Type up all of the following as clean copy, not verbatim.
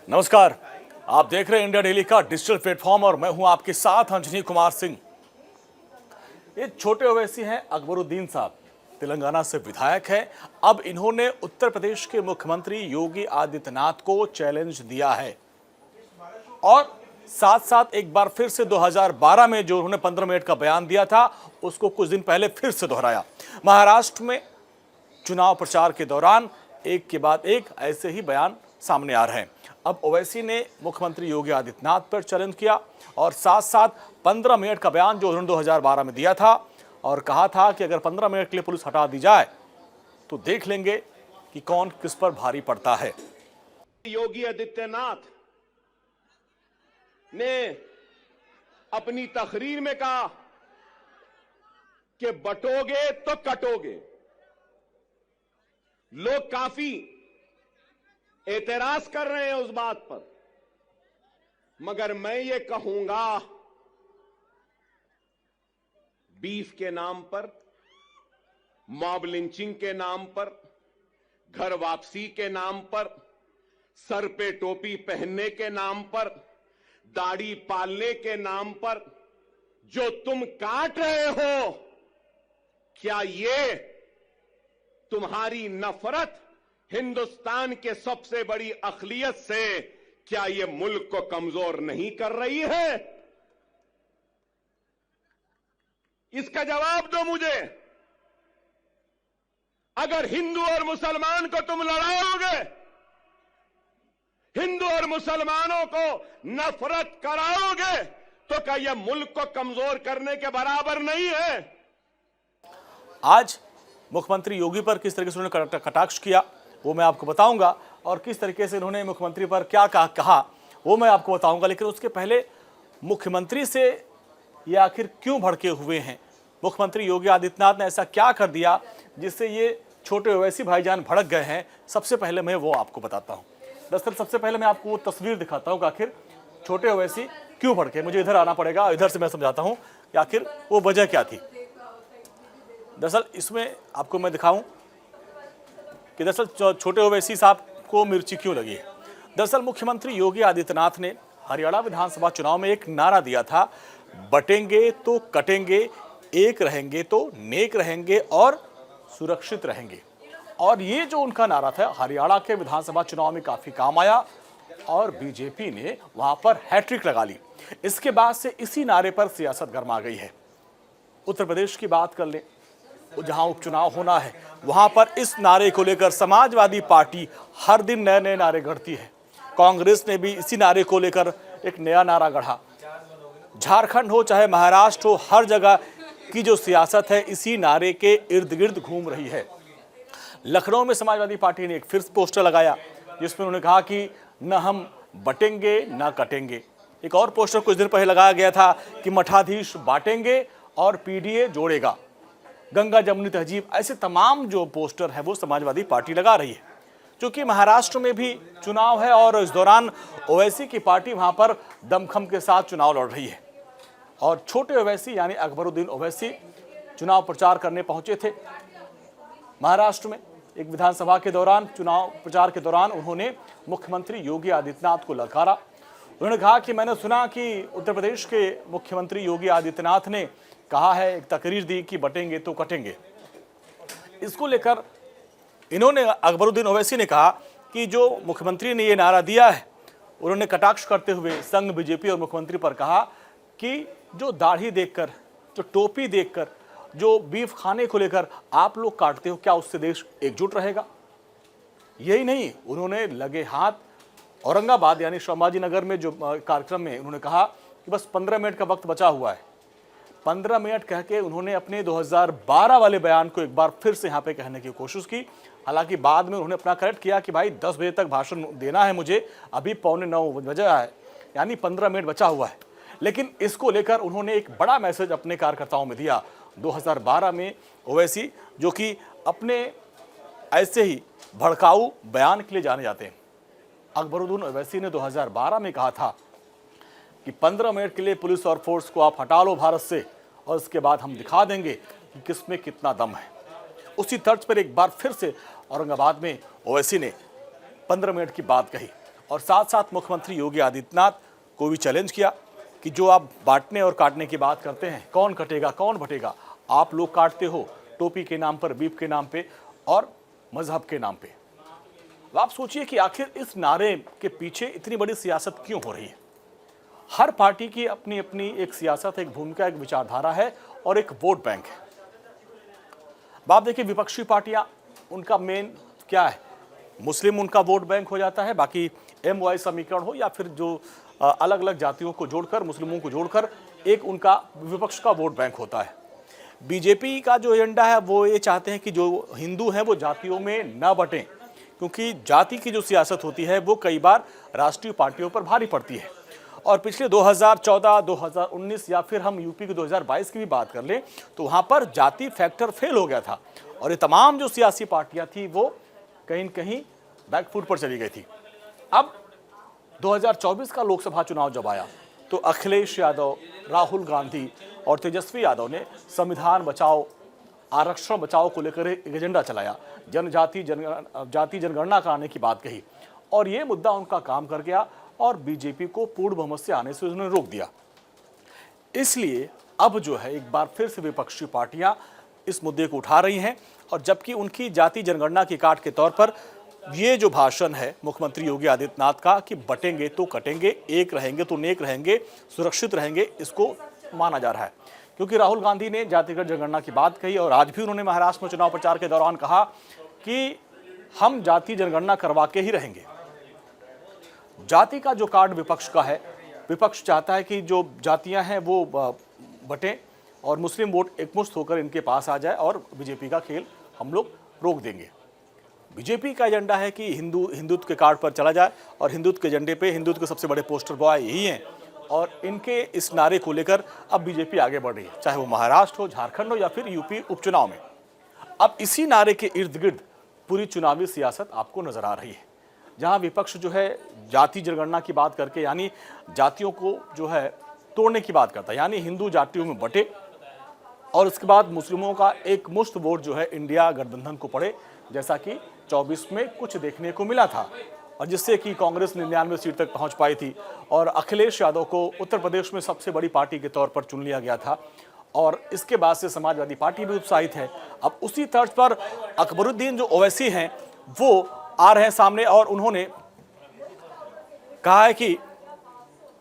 नमस्कार, आप देख रहे हैं इंडिया डेली का डिजिटल प्लेटफॉर्म और मैं हूं आपके साथ अंजनी कुमार सिंह। ये छोटे ओवैसी हैं अकबरुद्दीन साहब, तेलंगाना से विधायक हैं। अब इन्होंने उत्तर प्रदेश के मुख्यमंत्री योगी आदित्यनाथ को चैलेंज दिया है और साथ साथ एक बार फिर से 2012 में जो उन्होंने 15 मिनट का बयान दिया था उसको कुछ दिन पहले फिर से दोहराया। महाराष्ट्र में चुनाव प्रचार के दौरान एक के बाद एक ऐसे ही बयान सामने आ रहे हैं। अब ओवैसी ने मुख्यमंत्री योगी आदित्यनाथ पर चैलेंज किया और साथ साथ 15 मिनट का बयान जो उन्होंने 2012 में दिया था और कहा था कि अगर 15 मिनट के लिए पुलिस हटा दी जाए तो देख लेंगे कि कौन किस पर भारी पड़ता है। योगी आदित्यनाथ ने अपनी तकरीर में कहा कि बटोगे तो कटोगे। लोग काफी एतराज कर रहे हैं उस बात पर, मगर मैं ये कहूंगा, बीफ के नाम पर, मॉब लिंचिंग के नाम पर, घर वापसी के नाम पर, सर पे टोपी पहनने के नाम पर, दाढ़ी पालने के नाम पर जो तुम काट रहे हो, क्या ये तुम्हारी नफरत हिंदुस्तान के सबसे बड़ी अक़लियत से, क्या ये मुल्क को कमजोर नहीं कर रही है? इसका जवाब दो मुझे। अगर हिंदू और मुसलमान को तुम लड़ाओगे, हिंदू और मुसलमानों को नफरत कराओगे, तो क्या यह मुल्क को कमजोर करने के बराबर नहीं है? आज मुख्यमंत्री योगी पर किस तरीके से उन्होंने कटाक्ष किया वो मैं आपको बताऊंगा और किस तरीके से इन्होंने मुख्यमंत्री पर क्या कहा वो मैं आपको बताऊंगा। लेकिन उसके पहले मुख्यमंत्री से ये आखिर क्यों भड़के हुए हैं, मुख्यमंत्री योगी आदित्यनाथ ने ऐसा क्या कर दिया जिससे ये छोटे ओवैसी भाईजान भड़क गए हैं, सबसे पहले मैं वो आपको बताता हूँ। दरअसल सबसे पहले मैं आपको वो तस्वीर दिखाता हूँ कि आखिर छोटे ओवैसी क्यों भड़के। मुझे इधर आना पड़ेगा, इधर से मैं समझाता हूँ कि आखिर वो वजह क्या थी। दरअसल इसमें आपको मैं दिखाऊं कि दरअसल छोटे ओवैसी साहब को मिर्ची क्यों लगी है। दरअसल मुख्यमंत्री योगी आदित्यनाथ ने हरियाणा विधानसभा चुनाव में एक नारा दिया था, बटेंगे तो कटेंगे, एक रहेंगे तो नेक रहेंगे और सुरक्षित रहेंगे। और ये जो उनका नारा था हरियाणा के विधानसभा चुनाव में काफी काम आया और बीजेपी ने वहां पर हैट्रिक लगा ली। इसके बाद से इसी नारे पर सियासत गरमा गई है। उत्तर प्रदेश की बात कर लें, जहां उपचुनाव होना है वहां पर इस नारे को लेकर समाजवादी पार्टी हर दिन नए नए नारे गढ़ती है। कांग्रेस ने भी इसी नारे को लेकर एक नया नारा गढ़ा। झारखंड हो चाहे महाराष्ट्र हो, हर जगह की जो सियासत है इसी नारे के इर्द गिर्द घूम रही है। लखनऊ में समाजवादी पार्टी ने एक फिर पोस्टर लगाया जिसमें उन्होंने कहा कि न हम बटेंगे न कटेंगे। एक और पोस्टर कुछ दिन पहले लगाया गया था कि मठाधीश बांटेंगे और पीडीए जोड़ेगा, गंगा जमुनी तहजीब। ऐसे तमाम जो पोस्टर है वो समाजवादी पार्टी लगा रही है। क्योंकि महाराष्ट्र में भी चुनाव है और इस दौरान ओवैसी की पार्टी वहां पर दमखम के साथ चुनाव लड़ रही है और छोटे ओवैसी यानी अकबरुद्दीन ओवैसी चुनाव प्रचार करने पहुंचे थे महाराष्ट्र में। एक विधानसभा के दौरान चुनाव प्रचार के दौरान उन्होंने मुख्यमंत्री योगी आदित्यनाथ को ललकारा। उन्होंने कहा कि मैंने सुना कि उत्तर प्रदेश के मुख्यमंत्री योगी आदित्यनाथ ने कहा है, एक तकरीर दी कि बटेंगे तो कटेंगे। इसको लेकर इन्होंने अकबरुद्दीन ओवैसी ने कहा कि जो मुख्यमंत्री ने ये नारा दिया है, उन्होंने कटाक्ष करते हुए संघ बीजेपी और मुख्यमंत्री पर कहा कि जो दाढ़ी देखकर, जो टोपी देखकर, जो बीफ खाने को लेकर आप लोग काटते हो, क्या उससे देश एकजुट रहेगा? यही नहीं, उन्होंने लगे हाथ औरंगाबाद यानी संभाजी नगर में जो कार्यक्रम में उन्होंने कहा कि बस 15 मिनट का वक्त बचा हुआ है। 15 मिनट कह के उन्होंने अपने 2012 वाले बयान को एक बार फिर से यहाँ पे कहने की कोशिश की। हालांकि बाद में उन्होंने अपना करेक्ट किया कि भाई 10 बजे तक भाषण देना है मुझे, अभी 8:45 बजे है, यानी 15 मिनट बचा हुआ है। लेकिन इसको लेकर उन्होंने एक बड़ा मैसेज अपने कार्यकर्ताओं में दिया। 2012 में ओवैसी, जो कि अपने ऐसे ही भड़काऊ बयान के लिए जाने जाते हैं, अकबरुद्दीन ओवैसी ने 2012 में कहा था कि 15 मिनट के लिए पुलिस और फोर्स को आप हटा लो भारत से और उसके बाद हम दिखा देंगे कि किसमें कितना दम है। उसी तर्ज पर एक बार फिर से औरंगाबाद में ओवैसी ने 15 मिनट की बात कही। और साथ साथ मुख्यमंत्री योगी आदित्यनाथ को भी चैलेंज किया कि जो आप बांटने और काटने की बात करते हैं, कौन कटेगा कौन बटेगा, आप लोग काटते हो टोपी के नाम पर, बीफ के नाम पे और मजहब के नाम पे। तो आप सोचिए कि आखिर इस नारे के पीछे इतनी बड़ी सियासत क्यों हो रही है। हर पार्टी की अपनी अपनी एक सियासत, एक भूमिका, एक विचारधारा है और एक वोट बैंक है। अब आप देखिए विपक्षी पार्टियां, उनका मेन क्या है, मुस्लिम उनका वोट बैंक हो जाता है, बाकी MY समीकरण हो या फिर जो अलग अलग जातियों को जोड़कर, मुस्लिमों को जोड़कर एक उनका विपक्ष का वोट बैंक होता है। बीजेपी का जो एजेंडा है वो ये चाहते हैं कि जो हिंदू हैं वो जातियों में न बटें, क्योंकि जाति की जो सियासत होती है वो कई बार राष्ट्रीय पार्टियों पर भारी पड़ती है। और पिछले 2014, 2019 या फिर हम यूपी के 2022 की भी बात कर लें तो वहाँ पर जाति फैक्टर फेल हो गया था और ये तमाम जो सियासी पार्टियाँ थी वो कहीं न कहीं बैकफुट पर चली गई थी। अब 2024 का लोकसभा चुनाव जब आया तो अखिलेश यादव, राहुल गांधी और तेजस्वी यादव ने संविधान बचाओ, आरक्षण बचाओ को लेकर एक एजेंडा चलाया, जाति जनगणना कराने की बात कही और ये मुद्दा उनका काम कर गया और बीजेपी को पूर्ण बहुमत से आने से उन्होंने रोक दिया। इसलिए अब जो है एक बार फिर से विपक्षी पार्टियां इस मुद्दे को उठा रही हैं और जबकि उनकी जाति जनगणना की काट के तौर पर ये जो भाषण है मुख्यमंत्री योगी आदित्यनाथ का कि बटेंगे तो कटेंगे, एक रहेंगे तो नेक रहेंगे, सुरक्षित रहेंगे, इसको माना जा रहा है। क्योंकि राहुल गांधी ने जातिगत जनगणना की बात कही और आज भी उन्होंने महाराष्ट्र में चुनाव प्रचार के दौरान कहा कि हम जाति जनगणना करवा के ही रहेंगे। जाति का जो कार्ड विपक्ष का है, विपक्ष चाहता है कि जो जातियां हैं वो बटें और मुस्लिम वोट एकमुश्त होकर इनके पास आ जाए और बीजेपी का खेल हम लोग रोक देंगे। बीजेपी का एजेंडा है कि हिंदुत्व के कार्ड पर चला जाए और हिंदुत्व के एजेंडे पे हिंदुत्व के सबसे बड़े पोस्टर बॉय यही हैं और इनके इस नारे को लेकर अब बीजेपी आगे बढ़ रही है, चाहे वो महाराष्ट्र हो, झारखंड हो या फिर यूपी उपचुनाव में। अब इसी नारे के इर्द गिर्द पूरी चुनावी सियासत आपको नजर आ रही है, जहां विपक्ष जो है जाति जनगणना की बात करके यानी जातियों को जो है तोड़ने की बात करता है, यानी हिंदू जातियों में बटे और उसके बाद मुस्लिमों का एक मुश्त वोट जो है इंडिया गठबंधन को पड़े, जैसा कि 24 में कुछ देखने को मिला था और जिससे कि कांग्रेस 99 सीट तक पहुंच पाई थी और अखिलेश यादव को उत्तर प्रदेश में सबसे बड़ी पार्टी के तौर पर चुन लिया गया था और इसके बाद से समाजवादी पार्टी भी उत्साहित है। अब उसी तर्ज पर अकबरुद्दीन जो ओवैसी हैं वो आ रहे हैं सामने और उन्होंने कहा है कि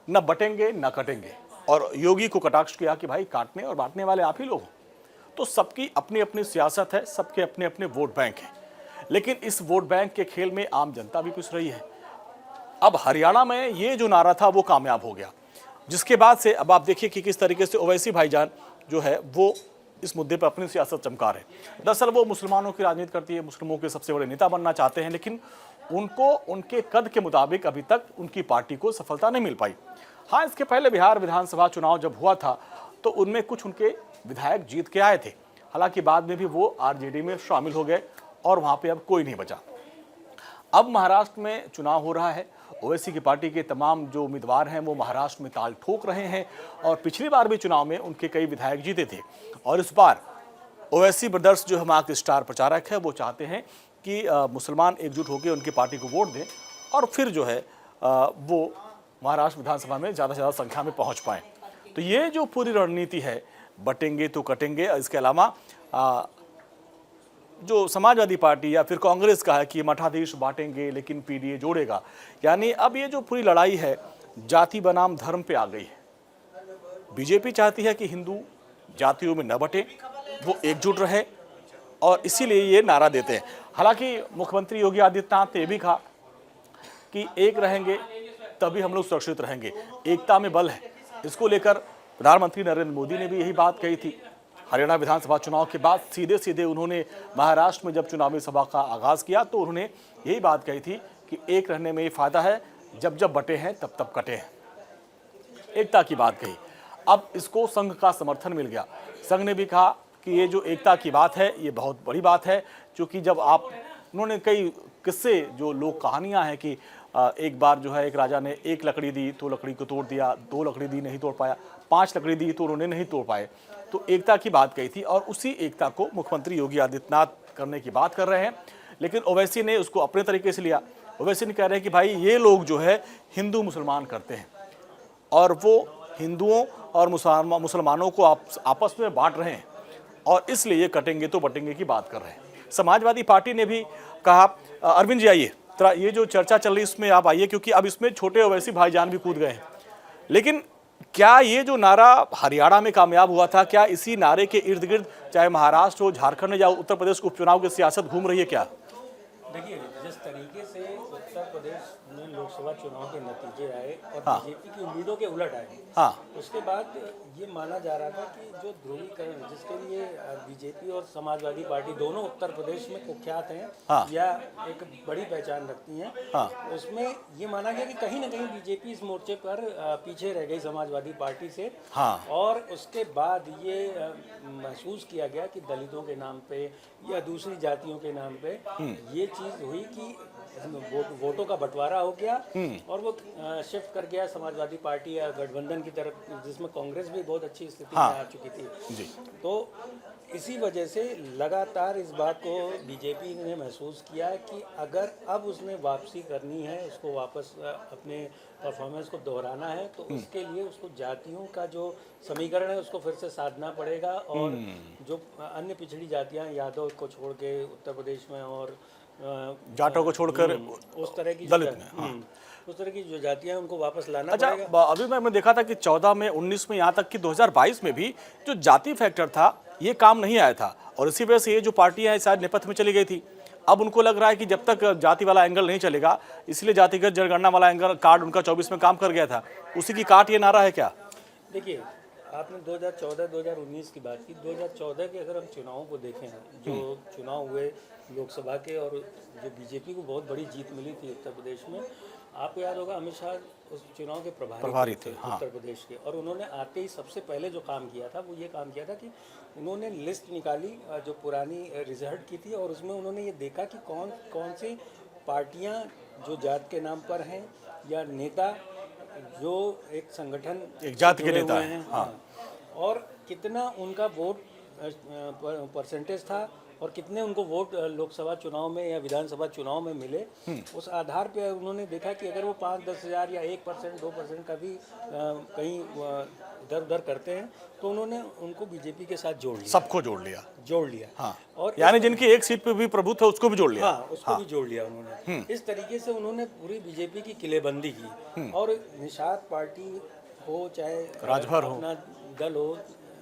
न बटेंगे न कटेंगे और योगी को कटाक्ष किया कि भाई काटने और बांटने वाले आप ही लोग। तो सबकी अपनी अपनी सियासत है, सबके अपने अपने वोट बैंक हैं, लेकिन इस वोट बैंक के खेल में आम जनता भी पिस रही है। अब हरियाणा में ये जो नारा था वो कामयाब हो गया, जिसके बाद से अब आप देखिए कि किस तरीके से ओवैसी भाईजान जो है वो इस मुद्दे पर अपनी सियासत चमका रहे हैं। दरअसल वो मुसलमानों की राजनीति करती है, मुस्लिमों के सबसे बड़े नेता बनना चाहते हैं, लेकिन उनको उनके कद के मुताबिक अभी तक उनकी पार्टी को सफलता नहीं मिल पाई। हाँ, इसके पहले बिहार विधानसभा चुनाव जब हुआ था तो उनमें कुछ उनके विधायक जीत के आए थे, हालांकि बाद में भी वो RJD में शामिल हो गए और वहां पे अब कोई नहीं बचा। अब महाराष्ट्र में चुनाव हो रहा है, ओवैसी की पार्टी के तमाम जो उम्मीदवार हैं वो महाराष्ट्र में ताल ठोक रहे हैं और पिछली बार भी चुनाव में उनके कई विधायक जीते थे और इस बार ओवैसी ब्रदर्स जो हमारे के स्टार प्रचारक है वो चाहते हैं कि मुसलमान एकजुट होकर उनकी पार्टी को वोट दें और फिर जो है वो महाराष्ट्र विधानसभा में ज़्यादा से ज़्यादा संख्या में पहुँच पाएँ। तो ये जो पूरी रणनीति है, बटेंगे तो कटेंगे, इसके अलावा जो समाजवादी पार्टी या फिर कांग्रेस का है कि मठाधीश बांटेंगे लेकिन PDA जोड़ेगा, यानी अब ये जो पूरी लड़ाई है जाति बनाम धर्म पे आ गई है। बीजेपी चाहती है कि हिंदू जातियों में न बटे, वो एकजुट रहे और इसीलिए ये नारा देते हैं। हालांकि मुख्यमंत्री योगी आदित्यनाथ ने भी कहा कि एक रहेंगे तभी हम लोग सुरक्षित रहेंगे, एकता में बल है। इसको लेकर प्रधानमंत्री नरेंद्र मोदी ने भी यही बात कही थी। हरियाणा विधानसभा चुनाव के बाद सीधे सीधे उन्होंने महाराष्ट्र में जब चुनावी सभा का आगाज किया तो उन्होंने यही बात कही थी कि एक रहने में ये फायदा है, जब जब बटे हैं तब तब कटे हैं, एकता की बात कही। अब इसको संघ का समर्थन मिल गया। संघ ने भी कहा कि ये जो एकता की बात है ये बहुत बड़ी बात है, क्योंकि जब आप उन्होंने कई किस्से जो लोक कहानियां हैं कि एक बार जो है एक राजा ने एक लकड़ी दी तो लकड़ी को तोड़ दिया, 2 लकड़ी दी नहीं तोड़ पाया, 5 लकड़ी दी तो उन्होंने नहीं तोड़ पाए। तो एकता की बात कही थी और उसी एकता को मुख्यमंत्री योगी आदित्यनाथ करने की बात कर रहे हैं, लेकिन ओवैसी ने उसको अपने तरीके से लिया। ओवैसी ने कह रहे हैं कि भाई ये लोग जो है हिंदू मुसलमान करते हैं और वो हिंदुओं और मुसलमानों को आपस में बांट रहे हैं और इसलिए ये कटेंगे तो बटेंगे की बात कर रहे हैं। समाजवादी पार्टी ने भी कहा, अरविंद जी आइए, ये जो चर्चा चल रही है इसमें आप आइए, क्योंकि अब इसमें छोटे ओवैसी भाईजान भी कूद गए हैं। लेकिन क्या ये जो नारा हरियाणा में कामयाब हुआ था, क्या इसी नारे के इर्द गिर्द चाहे महाराष्ट्र हो, झारखंड या उत्तर प्रदेश उपचुनाव की सियासत घूम रही है क्या? देखिए, जिस तरीके से उत्तर प्रदेश में लोकसभा चुनाव के नतीजे आए और हाँ। बीजेपी की उम्मीदों के उलट आए, हाँ, उसके बाद ये माना जा रहा था कि जो ध्रुवीकरण जिसके लिए बीजेपी और समाजवादी पार्टी दोनों उत्तर प्रदेश में कुख्यात हैं, हाँ। या एक बड़ी पहचान रखती हैं, हाँ। उसमें ये माना गया कि कहीं ना कहीं बीजेपी इस मोर्चे पर पीछे रह गई समाजवादी पार्टी से। हाँ। और उसके बाद ये महसूस किया गया कि दलितों के नाम पे या दूसरी जातियों के नाम पे ये चीज़ हुई कि वोटों का बंटवारा हो गया और वो शिफ्ट कर गया समाजवादी पार्टी या गठबंधन की तरफ, जिसमें कांग्रेस भी बहुत अच्छी स्थिति में आ चुकी थी जी। तो इसी वजह से लगातार इस बात को बीजेपी ने महसूस किया कि अगर अब उसने वापसी करनी है, उसको वापस अपने परफॉर्मेंस को दोहराना है, तो उसके लिए उसको जातियों का जो समीकरण है उसको फिर से साधना पड़ेगा। और जो अन्य पिछड़ी जातियां, यादव को छोड़ के उत्तर प्रदेश में और जाटों को छोड़कर उस तरह की दलित में, हाँ। उस तरह की जो जातियां हैं उनको वापस लाना अच्छा, पड़ेगा। अभी मैंने देखा था कि 14 में, 19 में, यहाँ तक कि 2022 में भी जो जाति फैक्टर था ये काम नहीं आया था और इसी वजह से ये जो पार्टियां हैं शायद नेपथ्य में चली गई थी। अब उनको लग रहा है कि जब तक जाति वाला एंगल नहीं चलेगा, इसलिए जातिगत जनगणना वाला एंगल कार्ड उनका 24 में काम कर गया था, उसी की काट ये नारा है क्या? देखिए, आपने 2014-2019 की बात की। 2014 के अगर हम चुनावों को देखें, जो चुनाव हुए लोकसभा के और जो बीजेपी को बहुत बड़ी जीत मिली थी उत्तर प्रदेश में, आपको याद होगा अमित शाह उस चुनाव के प्रभारी थे हाँ। उत्तर प्रदेश के। और उन्होंने आते ही सबसे पहले जो काम किया था वो ये काम किया था कि उन्होंने लिस्ट निकाली जो पुरानी रिजल्ट की थी, और उसमें उन्होंने ये देखा कि कौन कौन सी पार्टियां जो जात के नाम पर हैं या नेता जो एक संगठन एक जाति के जुड़े नेता हुए हैं, हाँ। और कितना उनका वोट परसेंटेज था और कितने उनको वोट लोकसभा चुनाव में या विधानसभा चुनाव में मिले, उस आधार पे उन्होंने देखा कि अगर वो 5-10 हज़ार या 1%, 2% का भी कहीं इधर उधर करते हैं तो उन्होंने उनको बीजेपी के साथ जोड़ लिया, सबको जोड़ लिया। हाँ। और यानी जिनकी एक सीट पे भी प्रभुत्व है उसको भी जोड़ लिया। हाँ, उसको भी जोड़ लिया उन्होंने। इस तरीके से उन्होंने पूरी बीजेपी की किलेबंदी की। और निषाद पार्टी हो चाहे राजभर हो,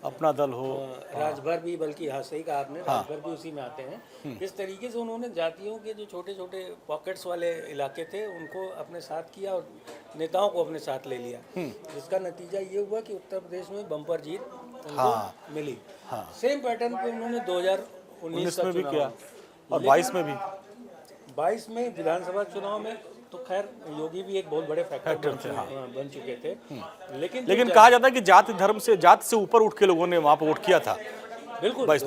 अपना दल हो, राजभर भी, बल्कि हाँ सही कहा आपने, राजभर भी उसी में आते हैं। इस तरीके से उन्होंने जातियों के जो छोटे छोटे पॉकेट्स वाले इलाके थे उनको अपने साथ किया और नेताओं को अपने साथ ले लिया, जिसका नतीजा ये हुआ कि उत्तर प्रदेश में बम्पर जीत उनको मिली। सेम पैटर्न पे उन्होंने 2019 में भी किया और 22 में भी, 22 में विधानसभा चुनाव में तो खैर योगी भी एक बहुत बड़े फैक्टर बन चुके थे। लेकिन कहा जाता है कि जाति धर्म से, जात से ऊपर उठ के लोगों ने वहां पर वोट किया था। बिल्कुल।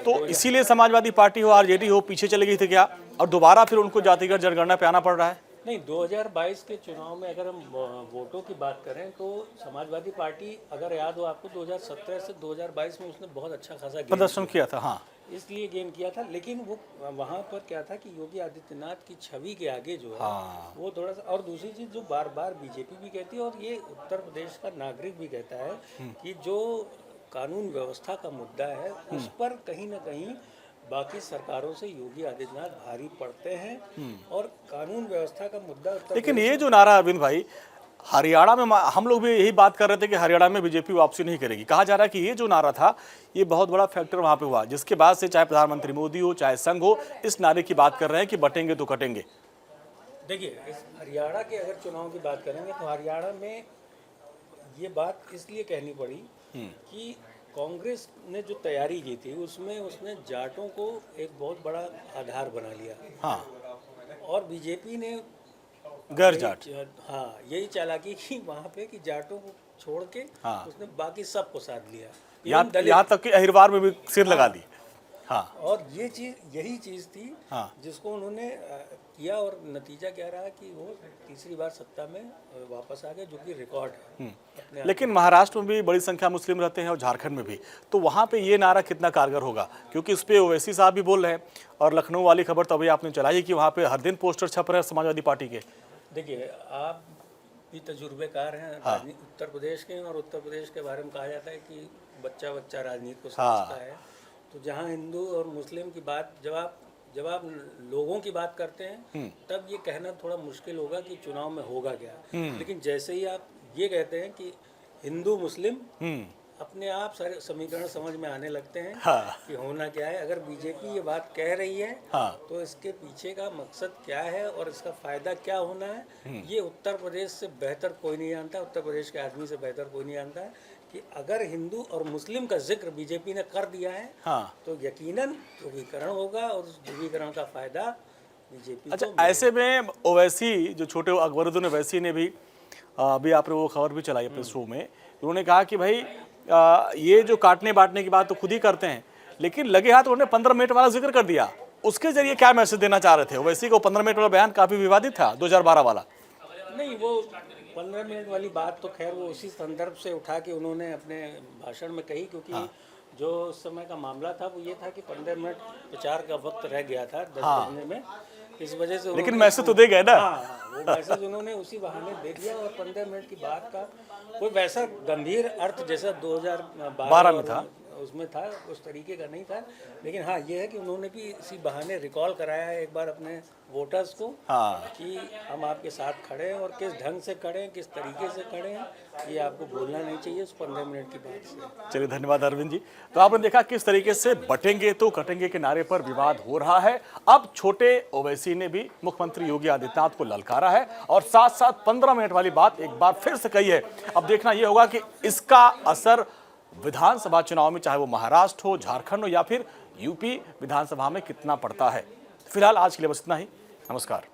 तो इसीलिए समाजवादी पार्टी हो, आरजेडी हो, पीछे चली गई थी क्या? और दोबारा फिर उनको जातिगत जनगणना पे आना पड़ रहा है? नहीं, 2022 के चुनाव में अगर हम वोटों की बात करें तो समाजवादी पार्टी, अगर याद हो आपको, 2017 से 2022 में उसने बहुत अच्छा खासा प्रदर्शन किया था। हाँ, इसलिए गेन किया था। लेकिन वो वहाँ पर क्या था कि योगी आदित्यनाथ की छवि के आगे जो है वो थोड़ा सा, और दूसरी चीज़ जो बार बार बीजेपी भी कहती है और ये उत्तर प्रदेश का नागरिक भी कहता है कि जो कानून व्यवस्था का मुद्दा है उस पर कहीं ना कहीं बाकी सरकारों से योगी आदित्यनाथ भारी पड़ते हैं। और कानून व्यवस्था का मुद्दा, लेकिन ये जो नारा अरविंद भाई, हरियाणा में हम लोग भी यही बात कर रहे थे कि हरियाणा में बीजेपी वापसी नहीं करेगी। कहा जा रहा है कि ये जो नारा था ये बहुत बड़ा फैक्टर वहां पे हुआ, जिसके बाद से चाहे प्रधानमंत्री मोदी हो चाहे संघ हो, इस नारे की बात कर रहे हैं कि बटेंगे तो कटेंगे। देखिए, इस हरियाणा के अगर चुनाव की बात करेंगे तो हरियाणा में ये बात इसलिए कहनी पड़ी कि कांग्रेस ने जो तैयारी की थी उसमें उसने जाटों को एक बहुत बड़ा आधार बना लिया। हाँ, और बीजेपी ने गैर जाट, हाँ, यही चालाकी की वहाँ पे कि जाटों को छोड़ के उसने बाकी सबको साथ लिया, यहाँ तक कि अहिरवार में भी सिर लगा दी। हाँ, और ये चीज़, यही चीज़ थी जिसको उन्होंने किया और नतीजा क्या रहा कि वो तीसरी बार सत्ता में वापस आ गए, जो कि रिकॉर्ड है अपने आप। लेकिन महाराष्ट्र में भी बड़ी संख्या मुस्लिम रहते हैं और झारखंड में भी, तो वहाँ पे ये नारा कितना कारगर होगा, क्योंकि इस पे ओवैसी साहब भी बोल रहे हैं। और लखनऊ वाली खबर तो अभी आपने चलाई कि वहाँ पे हर दिन पोस्टर छप रहे हैं समाजवादी पार्टी के। देखिए, आप भी तजुर्बेकार हैं उत्तर प्रदेश के, और उत्तर प्रदेश के बारे में कहा जाता है कि बच्चा बच्चा राजनीति को समझता है। तो जहाँ हिंदू और मुस्लिम की बात जब आप लोगों की बात करते हैं तब ये कहना थोड़ा मुश्किल होगा कि चुनाव में होगा क्या। लेकिन जैसे ही आप ये कहते हैं कि हिंदू मुस्लिम, अपने आप सारे समीकरण समझ में आने लगते हैं कि होना क्या है। अगर बीजेपी ये बात कह रही है तो इसके पीछे का मकसद क्या है और इसका फायदा क्या होना है, ये उत्तर प्रदेश से बेहतर कोई नहीं जानता, उत्तर प्रदेश के आदमी से बेहतर कोई नहीं जानता है कि अगर हिंदू और मुस्लिम का जिक्र बीजेपी ने कर दिया है तो यकीनन ध्रुवीकरण होगा, और उस ध्रुवीकरण का फायदा बीजेपी। अच्छा, ऐसे में ओवैसी जो छोटे अकबरुद्दीन ओवैसी ने भी अभी आपने वो खबर भी चलाई अपने शो में, उन्होंने कहा कि भाई ये जो काटने बांटने की बात तो खुद ही करते हैं, लेकिन लगे हाथ उन्होंने 15 मिनट वाला जिक्र कर दिया। उसके जरिए क्या मैसेज देना चाह रहे थे ओवैसी को? 15 मिनट वाला बयान काफी विवादित था 2012 वाला। नहीं, वो 15 मिनट वाली बात तो खैर वो उसी संदर्भ से उठा के उन्होंने अपने भाषण में कही, क्योंकि जो उस समय का मामला था वो ये था कि 15 मिनट प्रचार का वक्त रह गया था 10 बजने में, इस वजह से। लेकिन मैसेज तो दे गए ना। वो मैसेज उन्होंने उसी बहाने दे दिया, और 15 मिनट की बात का कोई वैसा गंभीर अर्थ जैसा 2012 में था उसमें था, उस तरीके का नहीं था। लेकिन हाँ, ये है कि उन्होंने भी इसी बहाने रिकॉल कराया है एक बार अपने वोटर्स को कि हम आपके साथ खड़े हैं, और किस ढंग से खड़े हैं, किस तरीके से खड़े हैं, ये आपको भूलना नहीं चाहिए उस 15 मिनट की बात से। चलिए, धन्यवाद अरविंद जी। तो आपने देखा किस तरीके से बटेंगे तो कटेंगे के नारे पर विवाद हो रहा है। अब छोटे ओवैसी ने भी मुख्यमंत्री योगी आदित्यनाथ को ललकारा है, और साथ साथ 15 मिनट वाली बात एक बार फिर से कही है। अब देखना यह होगा कि इसका असर विधानसभा चुनाव में, चाहे वो महाराष्ट्र हो, झारखंड हो या फिर यूपी विधानसभा में, कितना पड़ता है। फिलहाल आज के लिए बस इतना ही। नमस्कार।